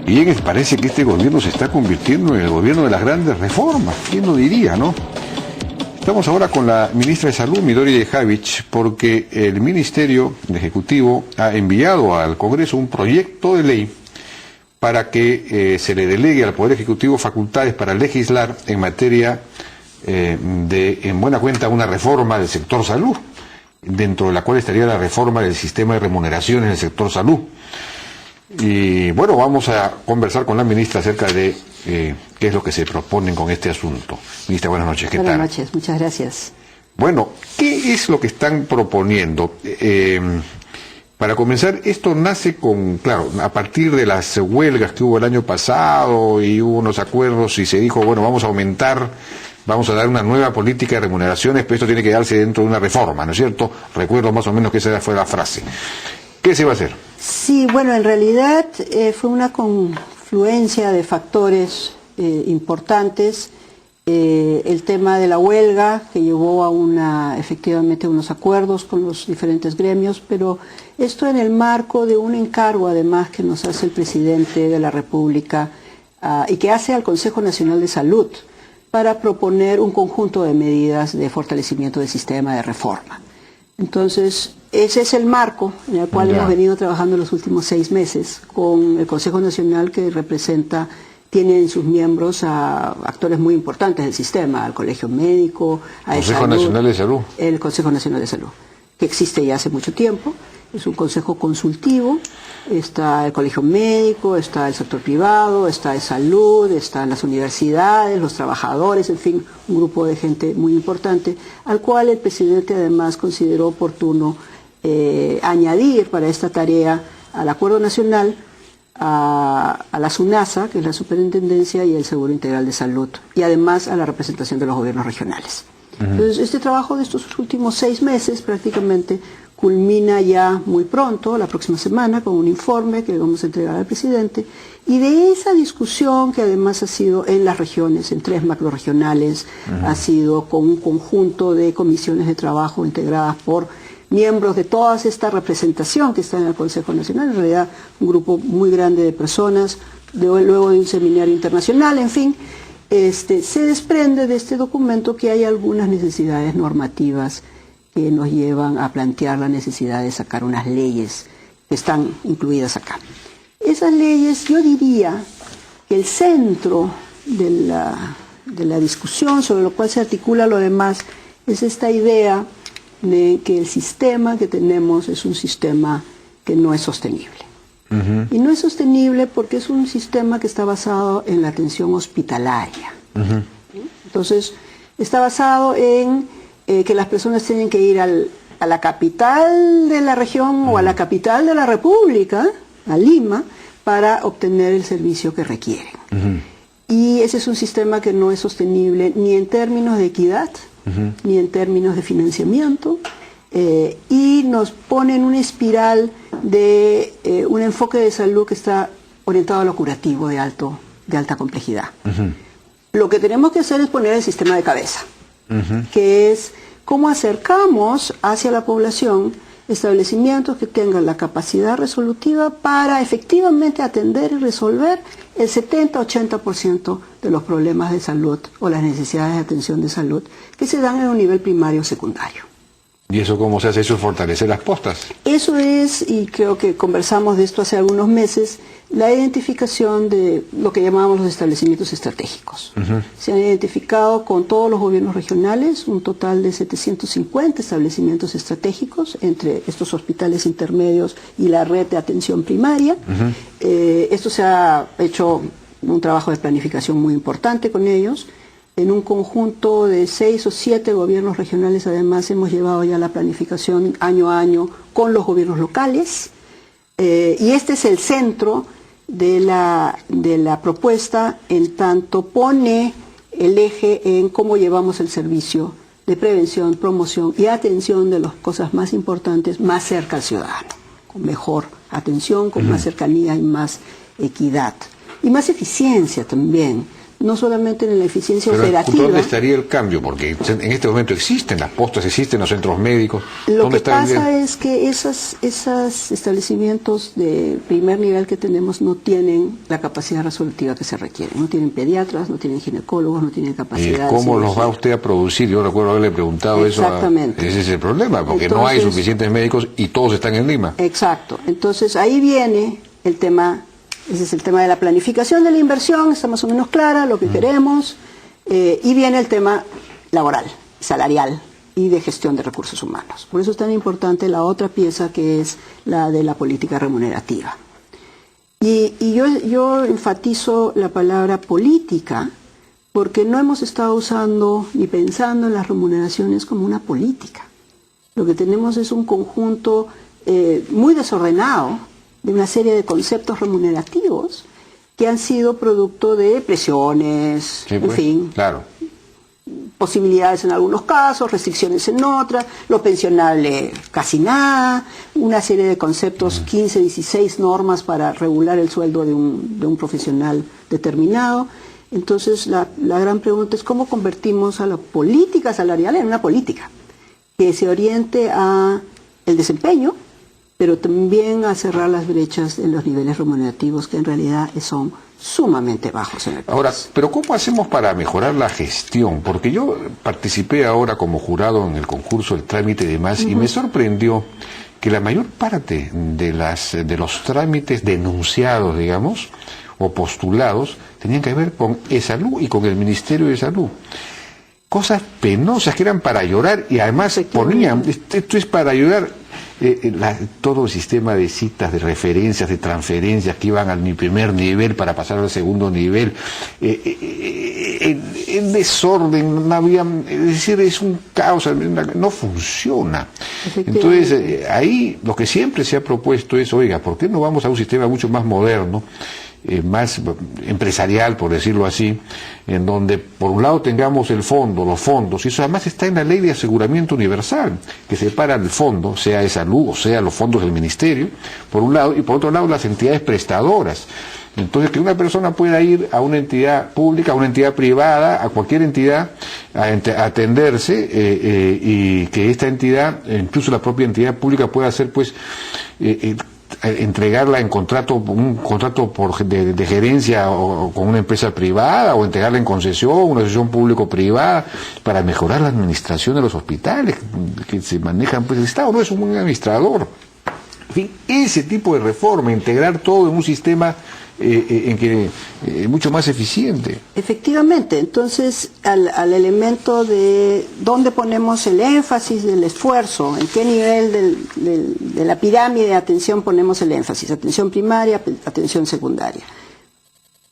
Bien, parece que este gobierno se está convirtiendo en el gobierno de las grandes reformas. ¿Quién lo diría, no? Estamos ahora con la ministra de Salud, Midori Dejavich, porque el Ministerio Ejecutivo ha enviado al Congreso un proyecto de ley para que se le delegue al Poder Ejecutivo facultades para legislar en materia en buena cuenta, una reforma del sector salud, dentro de la cual estaría la reforma del sistema de remuneraciones en el sector salud. Y bueno, vamos a conversar con la ministra acerca de qué es lo que se proponen con este asunto. Ministra, buenas noches, ¿qué tal? Buenas noches, muchas gracias. Bueno, ¿qué es lo que están proponiendo? Para comenzar, esto nace claro, a partir de las huelgas que hubo el año pasado y hubo unos acuerdos y se dijo, bueno, vamos a dar una nueva política de remuneraciones, pero esto tiene que darse dentro de una reforma, ¿no es cierto? Recuerdo más o menos que esa fue la frase. ¿Qué se va a hacer? Sí, bueno, en realidad fue una confluencia de factores importantes. El tema de la huelga, que llevó a efectivamente unos acuerdos con los diferentes gremios, pero esto en el marco de un encargo, además, que nos hace el presidente de la República y que hace al Consejo Nacional de Salud para proponer un conjunto de medidas de fortalecimiento del sistema de reforma. Entonces, ese es el marco en el cual hemos venido trabajando los últimos 6 meses con el Consejo Nacional, que tiene en sus miembros a actores muy importantes del sistema, al Colegio Médico, al Consejo Nacional de Salud. El Consejo Nacional de Salud, que existe ya hace mucho tiempo. Es un consejo consultivo, está el Colegio Médico, está el sector privado, está el salud, están las universidades, los trabajadores, en fin, un grupo de gente muy importante, al cual el presidente además consideró oportuno añadir para esta tarea al Acuerdo Nacional a la SUNASA, que es la Superintendencia, y el Seguro Integral de Salud, y además a la representación de los gobiernos regionales. Entonces, este trabajo de estos últimos 6 meses prácticamente culmina ya muy pronto, la próxima semana, con un informe que vamos a entregar al presidente, y de esa discusión, que además ha sido en las regiones, en 3 macrorregionales, ha sido con un conjunto de comisiones de trabajo integradas por miembros de toda esta representación que está en el Consejo Nacional, en realidad un grupo muy grande de personas, luego de un seminario internacional, en fin. Se desprende de este documento que hay algunas necesidades normativas que nos llevan a plantear la necesidad de sacar unas leyes que están incluidas acá. Esas leyes, yo diría que el centro de la discusión sobre lo cual se articula lo demás es esta idea de que el sistema que tenemos es un sistema que no es sostenible. Y no es sostenible porque es un sistema que está basado en la atención hospitalaria. Entonces, está basado en que las personas tienen que ir a la capital de la región o a la capital de la República, a Lima, para obtener el servicio que requieren. Y ese es un sistema que no es sostenible ni en términos de equidad, ni en términos de financiamiento, y nos pone en una espiral de un enfoque de salud que está orientado a lo curativo de alta complejidad. Lo que tenemos que hacer es poner el sistema de cabeza, que es cómo acercamos hacia la población establecimientos que tengan la capacidad resolutiva para efectivamente atender y resolver el 70-80% de los problemas de salud o las necesidades de atención de salud que se dan en un nivel primario o secundario. ¿Y eso cómo se hace? ¿Eso es fortalecer las postas? Eso es, y creo que conversamos de esto hace algunos meses, la identificación de lo que llamamos los establecimientos estratégicos. Se han identificado con todos los gobiernos regionales un total de 750 establecimientos estratégicos entre estos hospitales intermedios y la red de atención primaria. Esto se ha hecho un trabajo de planificación muy importante con ellos. En un conjunto de 6 o 7 gobiernos regionales, además, hemos llevado ya la planificación año a año con los gobiernos locales. Y este es el centro de la propuesta, en tanto pone el eje en cómo llevamos el servicio de prevención, promoción y atención de las cosas más importantes más cerca al ciudadano, con mejor atención, con más cercanía y más equidad. Y más eficiencia también. no solamente en la eficiencia Pero operativa. ¿dónde estaría el cambio? Porque en este momento existen las postas, existen los centros médicos. Lo que pasa es que esos establecimientos de primer nivel que tenemos no tienen la capacidad resolutiva que se requiere. No tienen pediatras, no tienen ginecólogos, no tienen capacidad. ¿Cómo los va usted a producir? Yo recuerdo haberle preguntado eso. Exactamente. Ese es el problema, porque no hay suficientes médicos y todos están en Lima. Exacto. Entonces ahí viene el tema. Ese es el tema de la planificación de la inversión, está más o menos clara lo que queremos, y viene el tema laboral, salarial y de gestión de recursos humanos. Por eso es tan importante la otra pieza que es la de la política remunerativa. Y yo enfatizo la palabra política porque no hemos estado usando ni pensando en las remuneraciones como una política. Lo que tenemos es un conjunto muy desordenado de una serie de conceptos remunerativos que han sido producto de presiones, sí, pues, en fin, claro, posibilidades en algunos casos, restricciones en otras, lo pensionable casi nada, una serie de conceptos, 15, 16 normas para regular el sueldo de un profesional determinado. Entonces la gran pregunta es cómo convertimos a la política salarial en una política que se oriente a el desempeño, pero también a cerrar las brechas en los niveles remunerativos que en realidad son sumamente bajos en el país. Ahora, pero ¿cómo hacemos para mejorar la gestión? Porque yo participé ahora como jurado en el concurso, el trámite y demás, y me sorprendió que la mayor parte de los trámites denunciados, digamos, o postulados, tenían que ver con ESALUD y con el Ministerio de Salud. Cosas penosas que eran para llorar, y además ponían, esto es para llorar. Todo el sistema de citas, de referencias, de transferencias que iban al primer nivel para pasar al segundo nivel, en desorden, no había, es decir, es un caos, no funciona. Entonces, ahí lo que siempre se ha propuesto es, oiga, ¿por qué no vamos a un sistema mucho más moderno, más empresarial, por decirlo así, en donde por un lado tengamos el fondo, los fondos, y eso además está en la ley de aseguramiento universal, que separa el fondo, sea de salud o sea los fondos del ministerio, por un lado, y por otro lado las entidades prestadoras. Entonces, que una persona pueda ir a una entidad pública, a una entidad privada, a cualquier entidad, a atenderse, y que esta entidad, incluso la propia entidad pública, pueda hacer, pues, entregarla en contrato, un contrato de gerencia o con una empresa privada, o entregarla en concesión, una asociación público-privada, para mejorar la administración de los hospitales que se manejan, pues el Estado no es un buen administrador. En fin, ese tipo de reforma, integrar todo en un sistema en que mucho más eficiente. Efectivamente, entonces al elemento de dónde ponemos el énfasis del esfuerzo, en qué nivel de la pirámide de atención ponemos el énfasis, atención primaria, atención secundaria.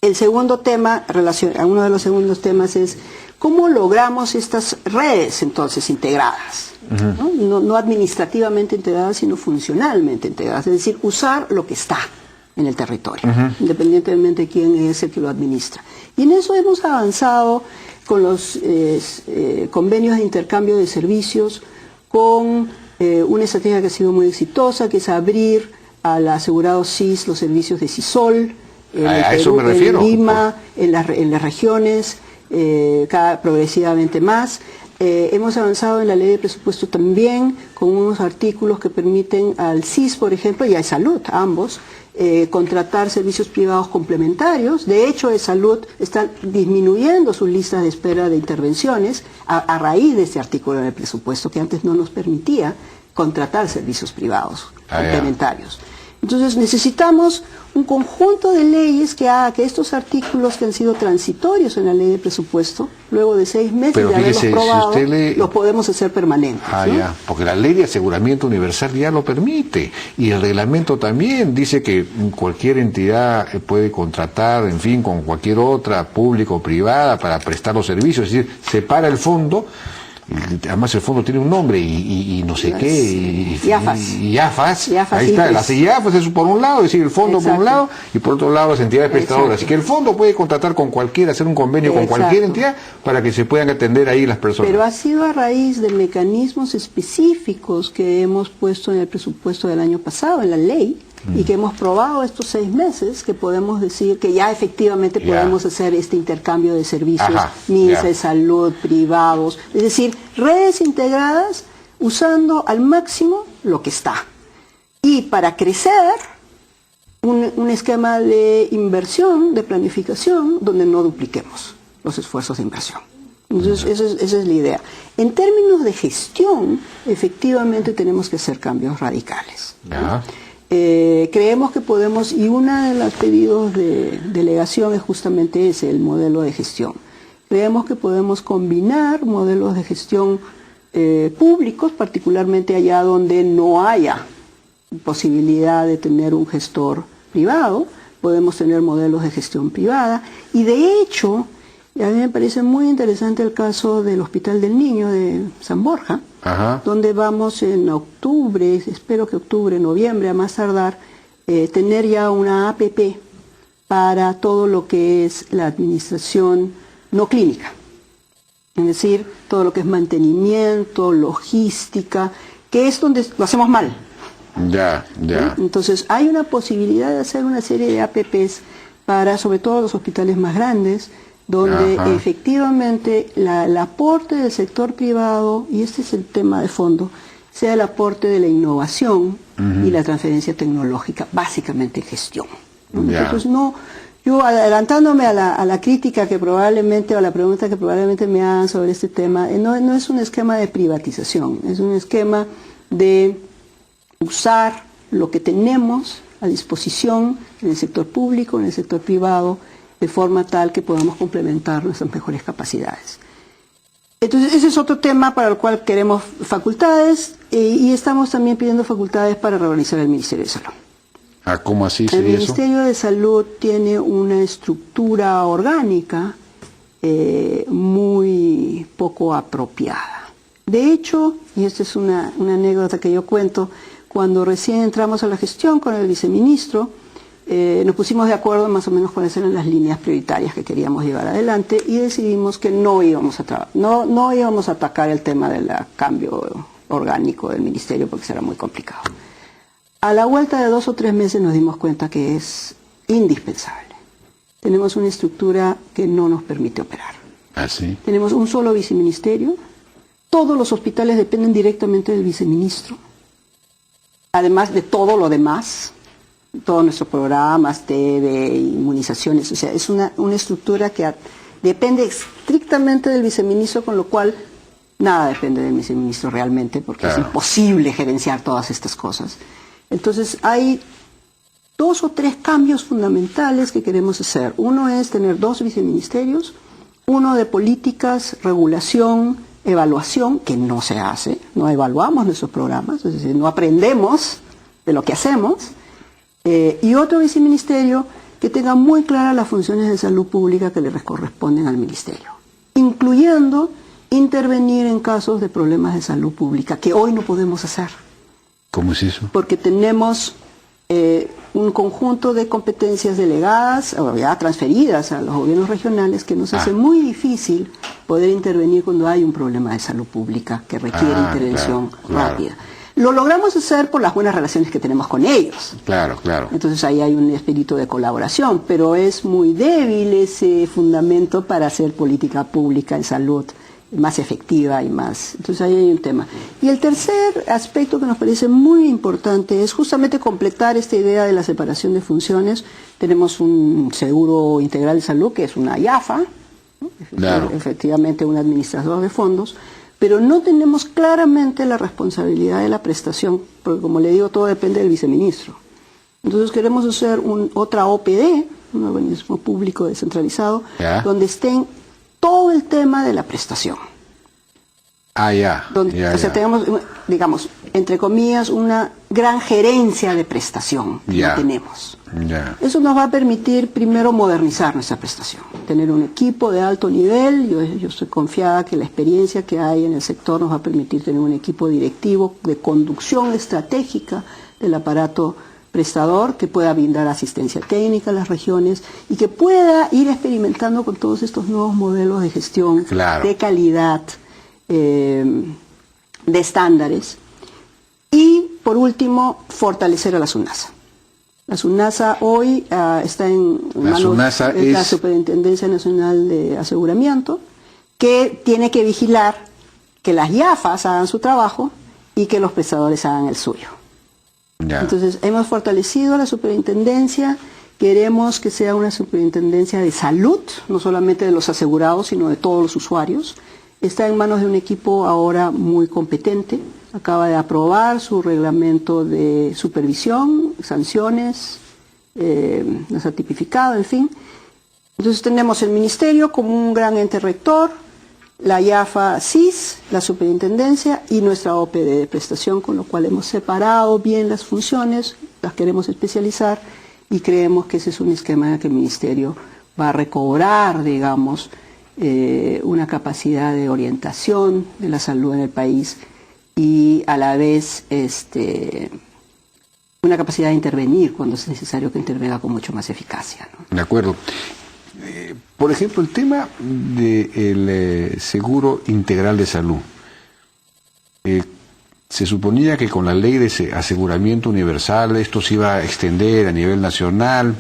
El segundo tema, uno de los segundos temas es cómo logramos estas redes entonces integradas, no administrativamente integradas, sino funcionalmente integradas, es decir, usar lo que está en el territorio, independientemente de quién es el que lo administra. Y en eso hemos avanzado con los convenios de intercambio de servicios, con una estrategia que ha sido muy exitosa, que es abrir al asegurado SIS los servicios de CISOL, a eso me refiero. En Lima, en las regiones, progresivamente más. Hemos avanzado en la ley de presupuesto también, con unos artículos que permiten al SIS, por ejemplo, y a Salud, ambos, contratar servicios privados complementarios. De hecho, de Salud está disminuyendo sus listas de espera de intervenciones a raíz de este artículo en el presupuesto que antes no nos permitía contratar servicios privados complementarios. Entonces necesitamos un conjunto de leyes que haga que estos artículos que han sido transitorios en la ley de presupuesto, luego de 6 meses de haberlos probado, los podemos hacer permanentes. ¿No? Ya, porque la ley de aseguramiento universal ya lo permite, y el reglamento también dice que cualquier entidad puede contratar, en fin, con cualquier otra, pública o privada, para prestar los servicios, es decir, separa el fondo. Además el fondo tiene un nombre y no sé qué, IAFAS, ahí está, las IAFAS es por un lado, es decir, el fondo por un lado, y por otro lado las entidades prestadoras. Así que el fondo puede contratar con cualquiera, hacer un convenio con cualquier entidad para que se puedan atender ahí las personas. Pero ha sido a raíz de mecanismos específicos que hemos puesto en el presupuesto del año pasado, en la ley, y que hemos probado estos 6 meses que podemos decir que ya efectivamente podemos hacer este intercambio de servicios, MINSA de salud, privados, es decir, redes integradas usando al máximo lo que está. Y para crecer, un esquema de inversión, de planificación, donde no dupliquemos los esfuerzos de inversión. Entonces, esa es la idea. En términos de gestión, efectivamente tenemos que hacer cambios radicales. Creemos que podemos, y uno de los pedidos de delegación es justamente ese, el modelo de gestión. Creemos que podemos combinar modelos de gestión públicos, particularmente allá donde no haya posibilidad de tener un gestor privado, podemos tener modelos de gestión privada, y de hecho, a mí me parece muy interesante el caso del Hospital del Niño de San Borja, donde vamos en octubre, espero que octubre, noviembre, a más tardar, tener ya una APP para todo lo que es la administración no clínica. Es decir, todo lo que es mantenimiento, logística, que es donde lo hacemos mal. Entonces, hay una posibilidad de hacer una serie de APPs para, sobre todo, los hospitales más grandes, donde efectivamente el aporte del sector privado, y este es el tema de fondo, sea el aporte de la innovación y la transferencia tecnológica, básicamente gestión. Entonces, yo adelantándome a la crítica que probablemente, o a la pregunta que probablemente me hagan sobre este tema, no es un esquema de privatización, es un esquema de usar lo que tenemos a disposición en el sector público, en el sector privado, de forma tal que podamos complementar nuestras mejores capacidades. Entonces, ese es otro tema para el cual queremos facultades, y estamos también pidiendo facultades para reorganizar el Ministerio de Salud. ¿Cómo así sería eso? El Ministerio de Salud tiene una estructura orgánica muy poco apropiada. De hecho, y esta es una anécdota que yo cuento, cuando recién entramos a la gestión con el viceministro, nos pusimos de acuerdo más o menos cuáles eran las líneas prioritarias que queríamos llevar adelante, y decidimos que no íbamos a atacar el tema del cambio orgánico del ministerio porque será muy complicado. A la vuelta de 2 o 3 meses nos dimos cuenta que es indispensable. Tenemos una estructura que no nos permite operar. Tenemos un solo viceministerio, todos los hospitales dependen directamente del viceministro, además de todo lo demás, todos nuestros programas, TV, inmunizaciones, o sea, es una estructura que depende estrictamente del viceministro, con lo cual nada depende del viceministro realmente, porque es imposible gerenciar todas estas cosas. Entonces, hay 2 o 3 cambios fundamentales que queremos hacer. Uno es tener 2 viceministerios, uno de políticas, regulación, evaluación, que no se hace, no evaluamos nuestros programas, es decir, no aprendemos de lo que hacemos, y otro viceministerio que tenga muy claras las funciones de salud pública que le corresponden al ministerio, incluyendo intervenir en casos de problemas de salud pública, que hoy no podemos hacer. ¿Cómo es eso? Porque tenemos un conjunto de competencias delegadas o ya transferidas a los gobiernos regionales que nos hace muy difícil poder intervenir cuando hay un problema de salud pública que requiere intervención rápida. Lo logramos hacer por las buenas relaciones que tenemos con ellos. Entonces ahí hay un espíritu de colaboración, pero es muy débil ese fundamento para hacer política pública en salud más efectiva y más. Entonces ahí hay un tema. Y el tercer aspecto que nos parece muy importante es justamente completar esta idea de la separación de funciones. Tenemos un seguro integral de salud, que es una IAFA, efectivamente un administrador de fondos, pero no tenemos claramente la responsabilidad de la prestación, porque como le digo, todo depende del viceministro. Entonces queremos hacer otra OPD, un organismo público descentralizado, donde estén todo el tema de la prestación. O sea, tenemos, digamos, entre comillas, una gran gerencia de prestación que no tenemos. Eso nos va a permitir primero modernizar nuestra prestación, tener un equipo de alto nivel. Yo estoy confiada que la experiencia que hay en el sector nos va a permitir tener un equipo directivo de conducción estratégica del aparato prestador, que pueda brindar asistencia técnica a las regiones y que pueda ir experimentando con todos estos nuevos modelos de gestión, de calidad, de estándares. Y por último, fortalecer a la SUNASA. La SUNASA hoy está en manos de la Superintendencia Nacional de Aseguramiento, que tiene que vigilar que las IAFAs hagan su trabajo y que los prestadores hagan el suyo. Ya. Entonces, hemos fortalecido la superintendencia, queremos que sea una superintendencia de salud, no solamente de los asegurados, sino de todos los usuarios. Está en manos de un equipo ahora muy competente, acaba de aprobar su reglamento de supervisión, sanciones, nos ha tipificado, en fin. Entonces tenemos el Ministerio como un gran ente rector, la IAFA CIS, la superintendencia y nuestra OPD de prestación, con lo cual hemos separado bien las funciones, las queremos especializar y creemos que ese es un esquema en el que el Ministerio va a recobrar, digamos, una capacidad de orientación de la salud en el país y a la vez una capacidad de intervenir cuando es necesario que intervenga con mucho más eficacia, ¿no? De acuerdo. Por ejemplo, el tema del seguro integral de salud. Se suponía que con la ley de aseguramiento universal esto se iba a extender a nivel nacional,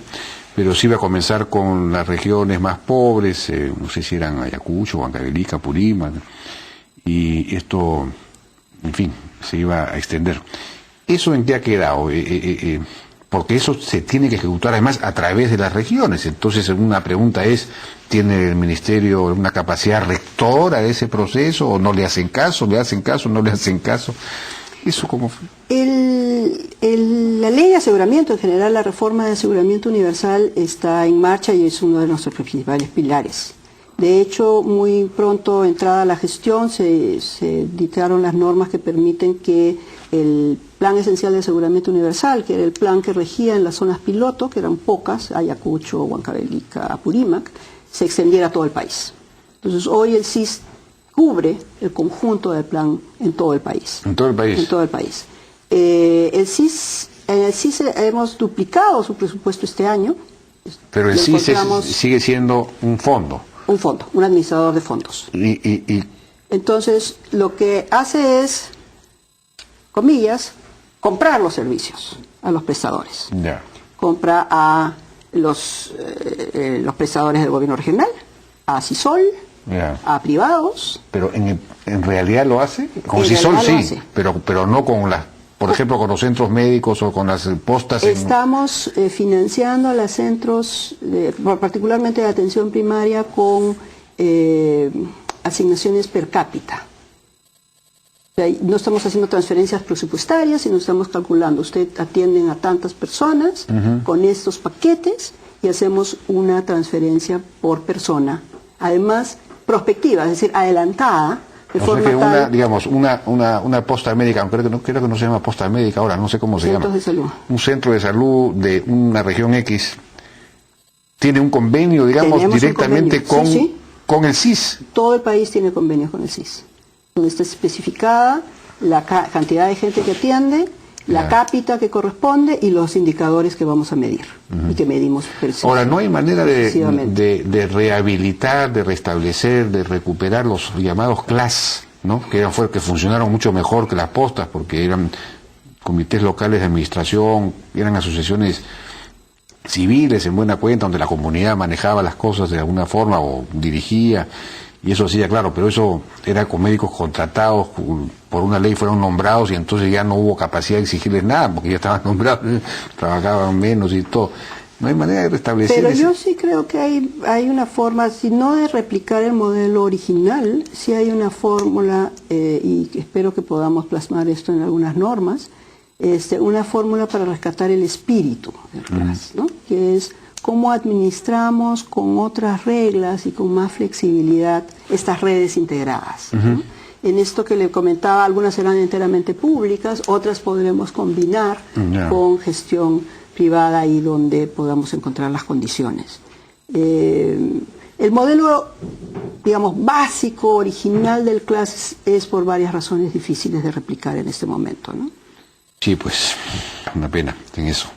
pero se iba a comenzar con las regiones más pobres, no sé si eran Ayacucho, Huancavelica, Purímac, y esto, en fin, se iba a extender. ¿Eso en qué ha quedado? Porque eso se tiene que ejecutar además a través de las regiones. Entonces, una pregunta es, ¿tiene el Ministerio una capacidad rectora de ese proceso o no le hacen caso, no le hacen caso? ¿Eso cómo fue? La ley de aseguramiento, en general la reforma de aseguramiento universal está en marcha y es uno de nuestros principales pilares. De hecho, muy pronto entrada la gestión se dictaron las normas que permiten que el Plan Esencial de Aseguramiento Universal, que era el plan que regía en las zonas piloto, que eran pocas, Ayacucho, Huancavelica, Apurímac, se extendiera a todo el país. Entonces, hoy el CIS cubre el conjunto del plan en todo el país. ¿En todo el país? En todo el país. En el CIS hemos duplicado su presupuesto este año. Pero el CIS sigue siendo un fondo. Un fondo, un administrador de fondos. Entonces, lo que hace es, comillas, comprar los servicios a los prestadores. Yeah. Compra a los prestadores del gobierno regional, a CISOL, yeah, a privados. Pero en realidad lo hace, con CISOL sí, pero no con las, por ejemplo, con los centros médicos o con las postas. Estamos financiando a los centros, particularmente de atención primaria, con asignaciones per cápita. O sea, no estamos haciendo transferencias presupuestarias, sino estamos calculando, usted atienden a tantas personas con estos paquetes y hacemos una transferencia por persona. Además, prospectiva, es decir, adelantada. De forma que tal, una posta médica, aunque creo que no se llama posta médica ahora, no sé cómo se llama. De salud. Un centro de salud de una región X tiene un convenio, digamos, directamente con el CIS. Todo el país tiene convenios con el CIS, donde está especificada la cantidad de gente que atiende, la cápita que corresponde y los indicadores que vamos a medir y que medimos. Ahora, ¿no hay manera de rehabilitar, de restablecer, de recuperar los llamados CLAS, ¿no? que funcionaron mucho mejor que las postas, porque eran comités locales de administración, eran asociaciones civiles en buena cuenta, donde la comunidad manejaba las cosas de alguna forma o dirigía, y eso hacía, claro, pero eso era con médicos contratados, por una ley fueron nombrados y entonces ya no hubo capacidad de exigirles nada, porque ya estaban nombrados, trabajaban menos y todo. No hay manera de restablecer eso. Pero yo sí creo que hay una forma, si no de replicar el modelo original, sí hay una fórmula, y espero que podamos plasmar esto en algunas normas, una fórmula para rescatar el espíritu del CLAS, ¿no? Que es cómo administramos con otras reglas y con más flexibilidad estas redes integradas, ¿no? En esto que le comentaba, algunas serán enteramente públicas, otras podremos combinar con gestión privada y donde podamos encontrar las condiciones. El modelo, digamos, básico, original del CLAS es por varias razones difíciles de replicar en este momento, ¿no? Sí, pues, una pena en eso.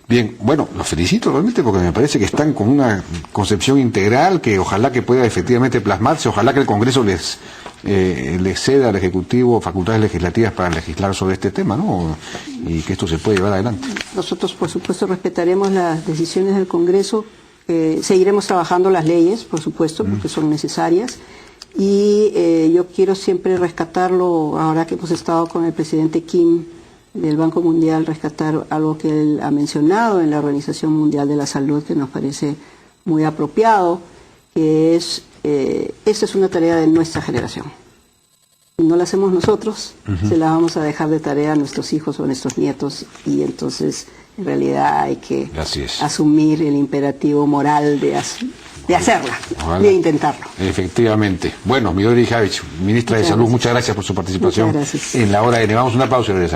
Bien, bueno, los felicito realmente porque me parece que están con una concepción integral que ojalá que pueda efectivamente plasmarse, ojalá que el Congreso les ceda al Ejecutivo facultades legislativas para legislar sobre este tema, ¿no? Y que esto se pueda llevar adelante. Nosotros, por supuesto, respetaremos las decisiones del Congreso, seguiremos trabajando las leyes, por supuesto, porque son necesarias, y yo quiero siempre rescatarlo, ahora que hemos estado con el presidente Kim del Banco Mundial, rescatar algo que él ha mencionado en la Organización Mundial de la Salud, que nos parece muy apropiado, que es, esta es una tarea de nuestra generación. Si no la hacemos nosotros, se la vamos a dejar de tarea a nuestros hijos o a nuestros nietos, y entonces en realidad hay que asumir el imperativo moral de hacerla, de intentarlo. Efectivamente. Bueno, Midori Javich, ministra de Salud, muchas gracias por su participación en La Hora N. Vamos a una pausa y regresamos.